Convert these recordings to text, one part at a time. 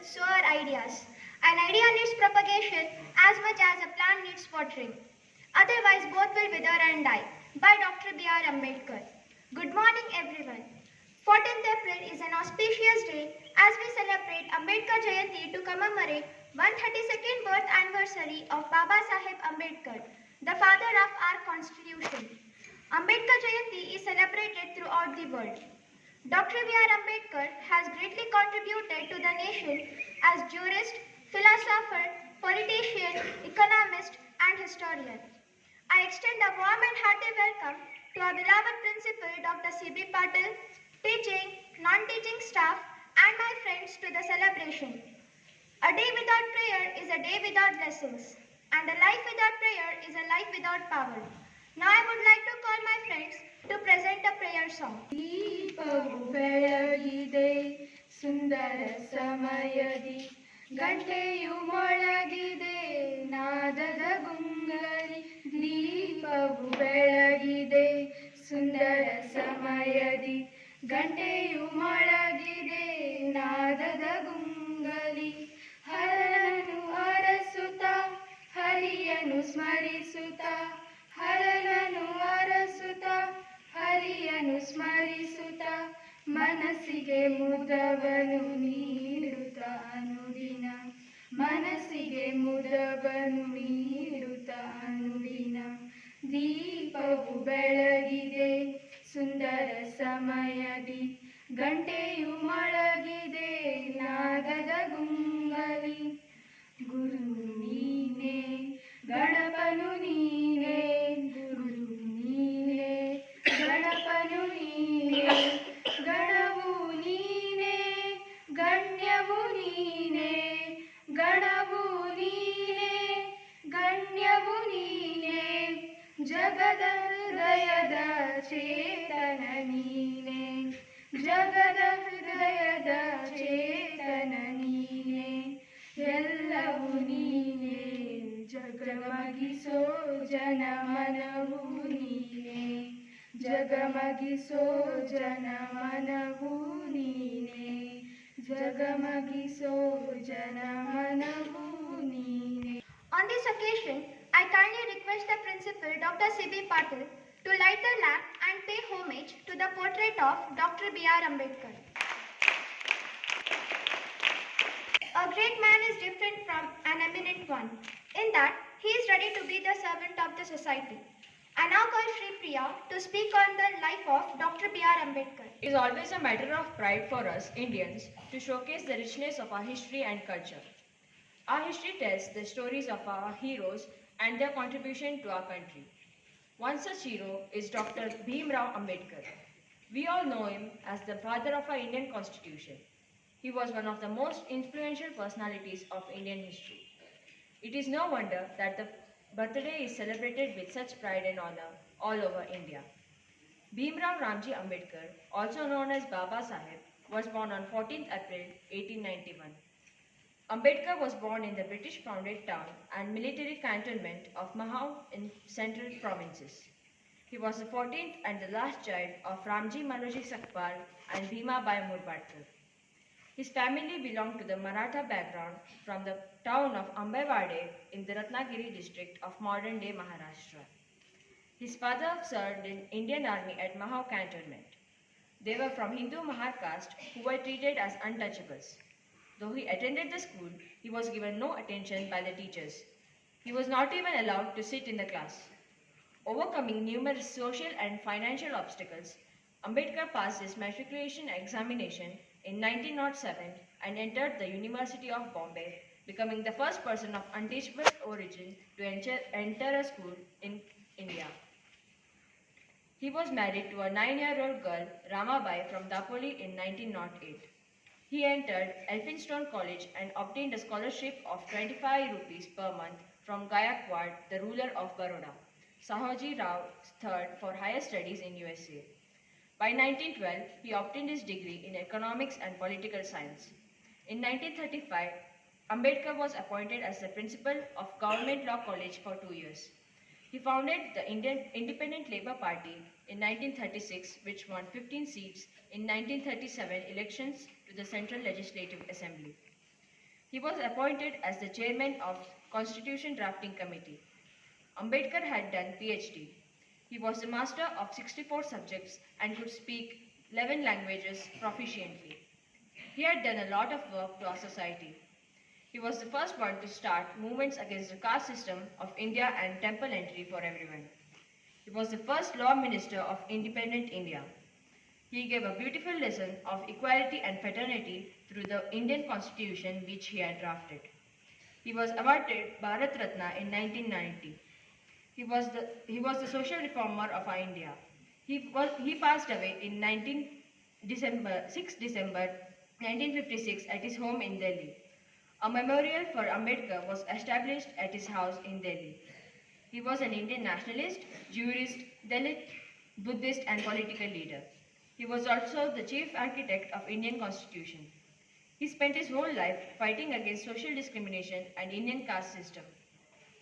so are ideas. An idea needs propagation as much as a plant needs watering. Otherwise, both will wither and die. By Dr. B.R.AMBEDKAR. Good morning, everyone. 14th April is an auspicious day as we celebrate Ambedkar Jayanti to commemorate 132nd birth anniversary of Baba Saheb Ambedkar, the father of our Constitution. Ambedkar Jayanti is celebrated throughout the world. Dr. B.R. Ambedkar has greatly contributed to the nation as jurist, philosopher, politician, economist, and historian. I extend a warm and hearty welcome to our beloved principal, Dr. C.B. Patil, teaching, non-teaching staff, and my friends to the celebration. A day without prayer is a day without blessings, and a life without prayer is a life without power. Now I would like to call my friends to present a prayer song. ದೀಪವು ಬೆಳಗಿದೆ ಸುಂದರ ಸಮಯದಿ ಗಂಟೆಯು ಮೊಳಗಿದೆ ನಾದದ ಗುಂಗಲಿ ದೀಪವು ಬೆಳಗಿದೆ ಸುಂದರ ಸಮಯದಿ ಗಂಟೆಯು ಮೊಳಗಿದೆ ನಾದದ ಗುಂಗಲಿ ಹರನು ಅರಸುತ್ತ ಹರಿಯನು ಸ್ಮರಿಸುತ್ತ ಹರನನು ಅರಸುತ್ತ ಹರಿಯನು ಸ್ಮರಿಸುತ್ತ ಮನಸ್ಸಿಗೆ ಮುದವನು ನೀಡುತ್ತ ಅನುದಿನ ಮನಸ್ಸಿಗೆ ಮುದವನು ನೀಡುತ್ತ ಅನುದಿನ ದೀಪವು ಬೆಳಗಿದೆ ಸುಂದರ ಸಮಯದಿ ಗಂಟೆಯು ಮೊಳಗಿದೆ ನಾದದ ಗುಂಗಲಿ ಗುರು ನೀನೇ ಗಣಪನು ನೀನೇ ಗುರು ನೀನೇ ಗಣಪನು ನೀನೇ ಗಣವು ನೀನೇ ಗಣ್ಯವು ನೀನೇ ಗಣವು ನೀನೇ ಗಣ್ಯವು ನೀನೇ ಜಗದ ಹೃದಯದ ಚೇತನ ನೀನೇ ಜಗದ ಹೃದಯದ ಚೇತನ ನೀನೇ ಎಲ್ಲವೂ ನೀನೇ ಜಗಮಗಿಸೋ ಜನಮನವು ನೀನೇ ಜಗಮಗಿಸೋ ಜನಮನವು ನೀನೇ ಜಗಮಗಿಸೋ ಜನಮನವು ನೀನೇ. On this occasion, I kindly request the principal, Dr. C.B. Patil, to light the lamp and pay homage to the portrait of Dr. B.R. Ambedkar. A great man is different from an eminent one, in that he is ready to be the servant of the society. I now call Shri Priya to speak on the life of Dr. B.R. Ambedkar. It is always a matter of pride for us Indians to showcase the richness of our history and culture. Our history tells the stories of our heroes and their contribution to our country. One such hero is Dr. Bhimrao Ambedkar. We all know him as the father of our Indian Constitution. He was one of the most influential personalities of Indian history. It is no wonder that the birthday is celebrated with such pride and honor all over India. Bhimrao Ramji Ambedkar, also known as Baba Saheb, was born on 14th April 1891. Ambedkar was born in the British-founded town and military cantonment of Mahau in central provinces. He was the 14th and the last child of Ramji Manoji Sakpal and Bhima Bai Murbatkar. His family belonged to the Maratha background from the town of Ambevade in the Ratnagiri district of modern-day Maharashtra. His father served in Indian Army at Mahau cantonment. They were from Hindu Mahar caste who were treated as untouchables. Though he attended the school, he was given no attention by the teachers. He was not even allowed to sit in the class. Overcoming numerous social and financial obstacles, Ambedkar passed his matriculation examination in 1907 and entered the University of Bombay, becoming the first person of unteachable origin to enter a school in India. He was married to a 9-year-old girl, Ramabai, from Dapoli in 1908. He entered Elphinstone College and obtained a scholarship of 25 rupees per month from Gayakwad, the ruler of Baroda, Sahoji Rao III, for higher studies in USA. By 1912, he obtained his degree in economics and political science. In 1935, Ambedkar was appointed as the principal of Government Law College for 2 years. He founded the Indian Independent Labour Party in 1936, which won 15 seats in 1937 elections to the Central Legislative Assembly. He was appointed as the chairman of Constitution Drafting Committee. Ambedkar had done PhD. He was a master of 64 subjects and could speak 11 languages proficiently. He had done a lot of work to our society. He was the first one to start movements against the caste system of India and temple entry for everyone. He was the first law minister of independent India. He gave a beautiful lesson of equality and fraternity through the Indian constitution which he had drafted. He was awarded Bharat Ratna in 1990. He was the social reformer of our India. He passed away in 6 December 1956 at his home in Delhi. A memorial for Ambedkar was established at his house in Delhi. He was an Indian nationalist, jurist, Dalit, Buddhist and political leader. He was also the chief architect of Indian Constitution. He spent his whole life fighting against social discrimination and Indian caste system.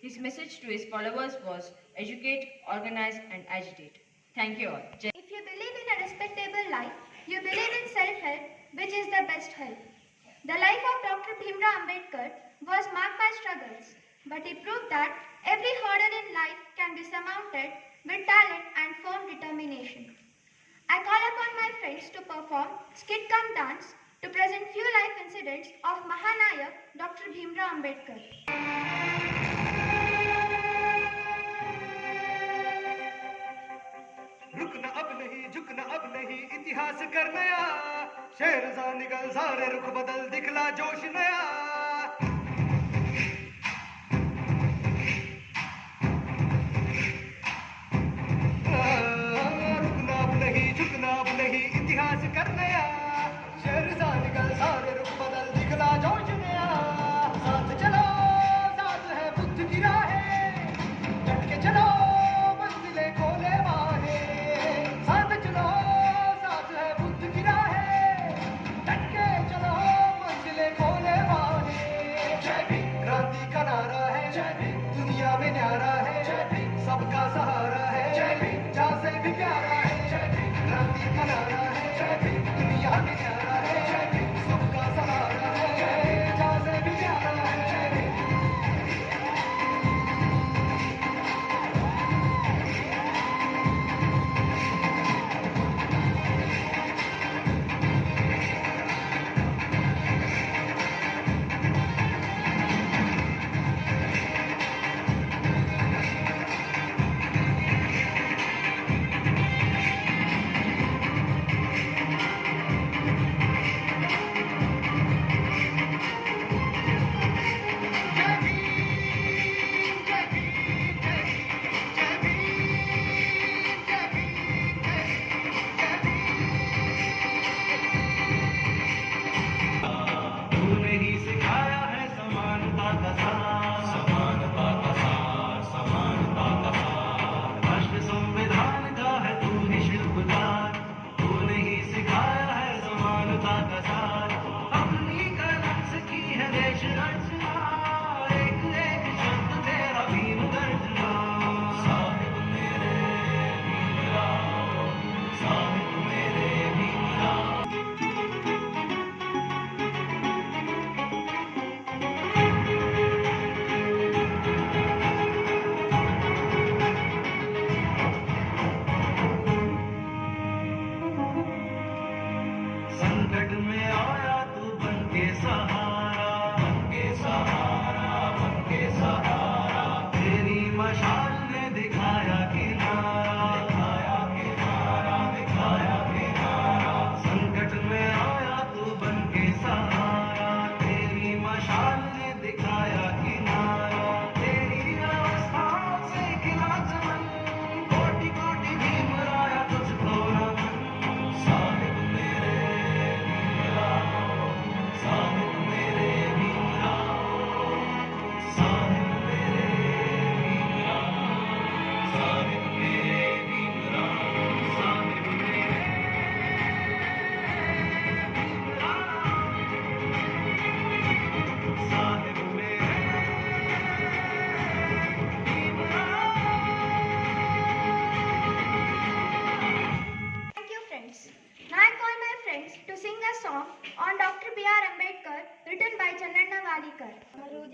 His message to his followers was educate, organize and agitate. Thank you all. If you believe in a respectable life, you believe in self-help, which is the best help. The life of Dr. Bhimrao Ambedkar was marked by struggles, but he proved that every hurdle in life can be surmounted with talent and firm determination. I call upon my friends to perform skit cum dance to present few life incidents of Mahanayak Dr. Bhimrao Ambedkar. रुकना अब नहीं झुकना अब नहीं इतिहास कर नया शेर सा निकल सारे रुख बदल दिखला जोश नया रुकना अब नहीं झुकना अब नहीं इतिहास कर नया शेर सा निकल सारे रुख बदल दिखला जोश नया साथ चलो साथ है बुद्ध की राहें डट के चलो मंजिलें खोले साथ चलो साथ है बुद्ध की राहें डट के चलो मंजिलें को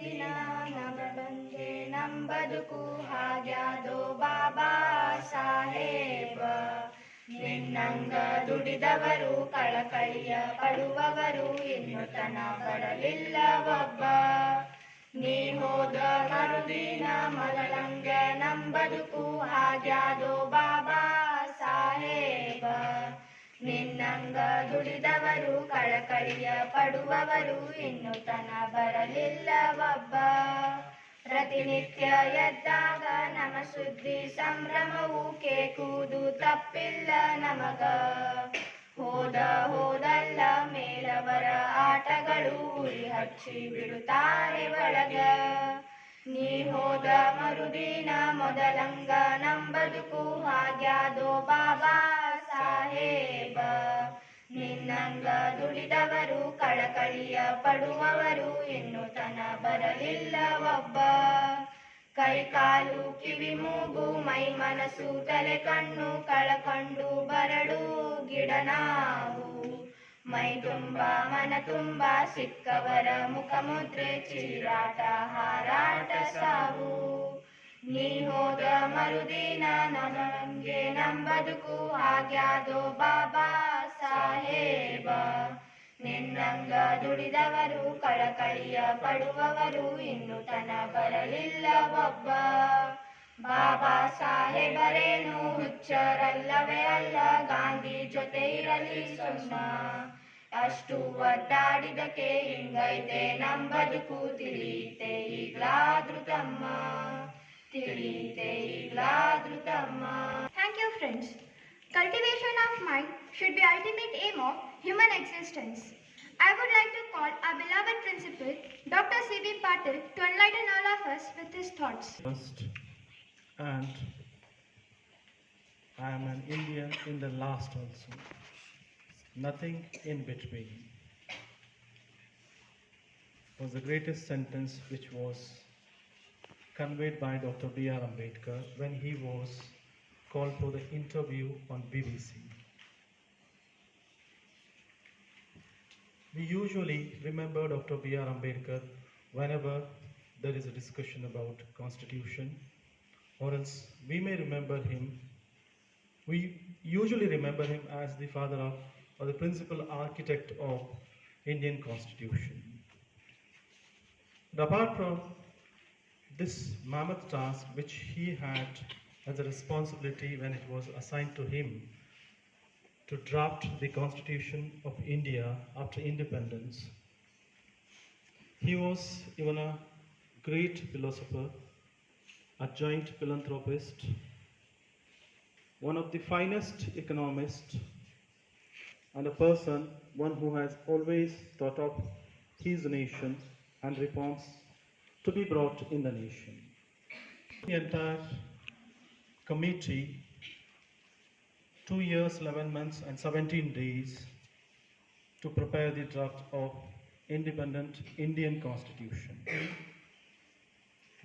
ದಿನ ನಮಗಂಗೆ ನಂಬದುಕು ಹಾಗ್ಯಾದೋ ಬಾಬಾ ಸಾಹೇಬ. ನಿನ್ನಂಗ ದುಡಿದವರು ಕಳಕಳಿಯ ಪಡುವವರು ಇನ್ನು ತನ ಬರಲಿಲ್ಲ ಒಬ್ಬ. ನೀ ಹೋದ ಮರುದಿನ ಮೊದಲಂಗ ನಂಬದುಕು ಹಾಗ್ಯಾದೋ ಬಾಬಾ ಸಾಹೇಬ. ನಿನ್ನಂಗ ದುಡಿದವರು ಕಳಕಳಿಯ ಪಡುವವರು ಇನ್ನು ತನ ಬರಲಿಲ್ಲ ಒಬ್ಬ. ಪ್ರತಿನಿತ್ಯ ಎದ್ದಾಗ ನಮ ಸುದ್ದಿ ಸಂಭ್ರಮವು ಕೇಕುವುದು ತಪ್ಪಿಲ್ಲ ನಮಗ. ಹೋದಲ್ಲ ಮೇಲವರ ಆಟಗಳು ಉರಿ ಹಚ್ಚಿ ಬಿಡುತ್ತಾರೆ ಒಳಗ. ನೀ ಹೋದ ಮರುದಿನ ಮೊದಲಂಗ ನಂಬದುಕು ಹಾಗ್ಯಾದೋ ಬಾಬಾ ಸಾಹೇಬ. ನಿನ್ನಂಗ ದುಡಿದವರು ಕಳಕಳಿಯ ಪಡುವವರು ಇನ್ನು ತನ ಬರಲಿಲ್ಲ ಒಬ್ಬ. ಕೈ ಕಾಲು ಕಿವಿ ಮೂಗು ಮೈ ಮನಸ್ಸು ತಲೆ ಕಣ್ಣು ಕಳಕೊಂಡು ಬರಡು ಗಿಡ ನಾವು. ಮೈ ತುಂಬ ಮನ ತುಂಬ ಸಿಕ್ಕವರ ಮುಖ ಮುದ್ರೆ ಚೀರಾಟ ಹಾರಾಟ ಸಾವು. ನೀ ಹೋದ ಮರುದಿನ ನನಗೆ ನಂಬದುಕು ಹಾಗ್ಯಾದೋ ಬಾಬಾ ಸಾಹೇಬ. ನಿನ್ನಂಗ ದುಡಿದವರು ಕಳಕಳಿಯ ಪಡುವವರು ಇನ್ನು ತನ ಬರಲಿಲ್ಲ ಒಬ್ಬ. ಬಾಬಾ ಸಾಹೇಬರೇನು ಹುಚ್ಚರಲ್ಲವೇ ಅಲ್ಲ, ಗಾಂಧಿ ಜೊತೆ ಇರಲಿ ಸುಮ್ಮ. ಅಷ್ಟು ಒದ್ದಾಡಿದಕ್ಕೆ ಹಿಂಗೈತೆ ನಂಬದುಕು ತಿಳಿತೆ ಈಗ್ಲಾದ್ರೂ ತಮ್ಮ. ತಿಳಿತೆ ಈಗ್ಲಾದ್ರೂ ತಮ್ಮ. Thank you, friends. Cultivation of mind should be ultimate aim of human existence. I would like to call our beloved principal, Dr. C.B. Patil, to enlighten all of us with his thoughts. First, and I am an Indian in the last also. Nothing in between was the greatest sentence which was conveyed by Dr. R.AMBEDKAR when he was called for the interview on BBC. We usually remember Dr. R.AMBEDKAR whenever there is a discussion about Constitution, or else we may remember him. We usually remember him as the father of, or the principal architect of Indian Constitution. But apart from this mammoth task which he had as a responsibility when it was assigned to him to draft the Constitution of India after independence, he was even a great philosopher, a giant philanthropist, one of the finest economists, and a person, one who has always thought of his nation and reforms to be brought in the nation. The entire committee, 2 years, 11 months and 17 days to prepare the draft of independent Indian Constitution.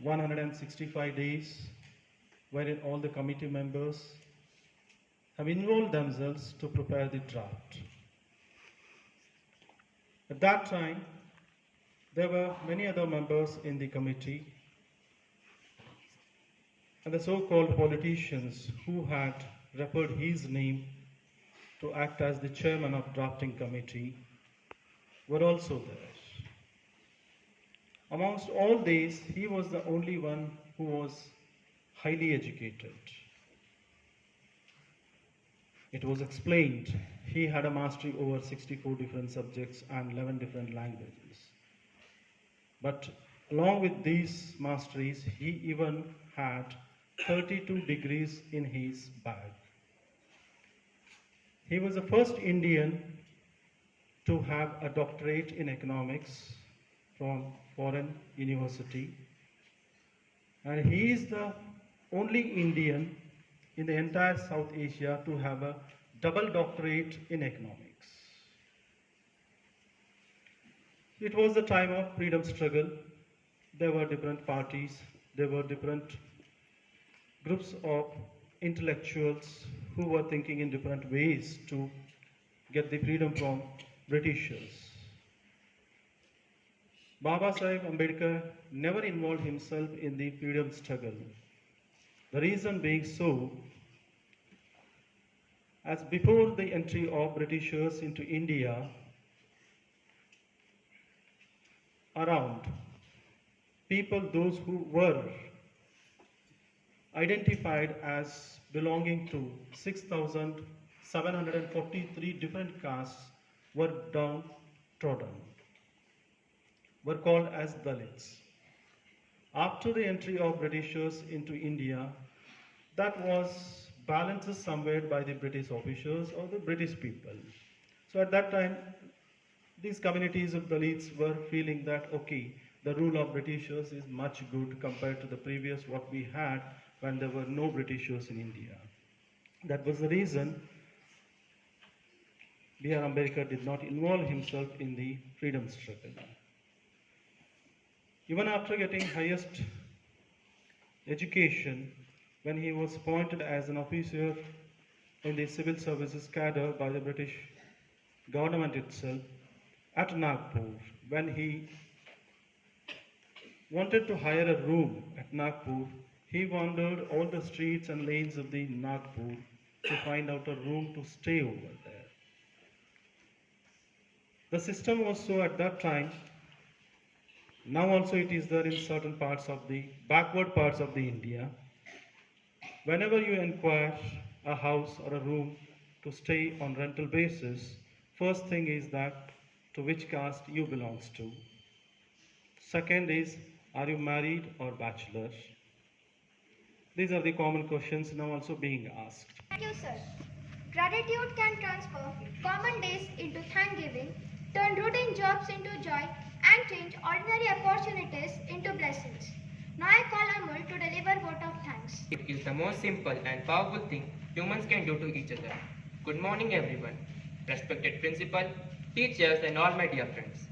165 days wherein all the committee members have involved themselves to prepare the draft. At that time, there were many other members in the committee and the so-called politicians who had referred his name to act as the chairman of drafting committee were also there. Amongst all these, he was the only one who was highly educated. It was explained he had a mastery over 64 different subjects and 11 different languages. But along with these masteries, he even had 32 degrees in his bag. He was the first Indian to have a doctorate in economics from foreign university, and he is the only Indian in the entire South Asia to have a double doctorate in economics. It was the time of freedom struggle. There were different parties, there were different groups of intellectuals who were thinking in different ways to get the freedom from Britishers. Baba Sahib Ambedkar never involved himself in the freedom struggle. The reason being so, as before the entry of Britishers into India, around people, those who were identified as belonging to 6,743 different castes were downtrodden, were called as Dalits. After the entry of Britishers into India, that was balanced somewhere by the British officials or the British people. So at that time, these communities of Dalits were feeling that, okay, the rule of Britishers is much good compared to the previous what we had when there were no Britishers in India. That was the reason B.R. Ambedkar did not involve himself in the freedom struggle. Even after getting highest education, when he was appointed as an officer in the civil services cadre by the British government itself at Nagpur, when he wanted to hire a room at Nagpur, he wandered all the streets and lanes of the Nagpur to find out a room to stay over there. The system was so at that time. Now also it is there in certain parts of the backward parts of the India. Whenever you inquire a house or a room to stay on rental basis, first thing is that to which caste you belongs to. Second is, are you married or bachelor? These are the common questions now also being asked. Thank you, sir. Gratitude can transform common days into thanksgiving, turn routine jobs into joy, and change ordinary opportunities into blessings. Now I call Amul to deliver vote of thanks. It is the most simple and powerful thing humans can do to each other. Good morning, everyone. Respected principal, teachers, and all my dear friends.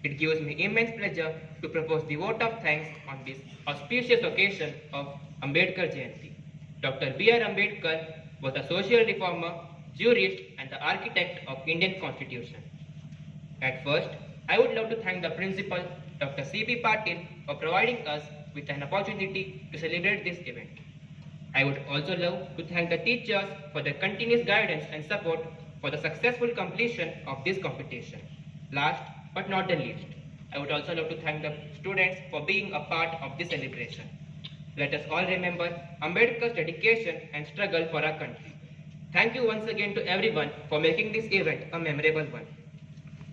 It gives me immense pleasure to propose the vote of thanks on this auspicious occasion of Ambedkar Jayanti. Dr. B.R. Ambedkar was a social reformer, jurist, and the architect of Indian Constitution. At first, I would love to thank the principal, Dr. C.B. Patil, for providing us with an opportunity to celebrate this event. I would also love to thank the teachers for their continuous guidance and support for the successful completion of this competition. Last but not the least, I would also love to thank the students for being a part of this celebration. Let us all remember Ambedkar's dedication and struggle for our country. Thank you once again to everyone for making this event a memorable one.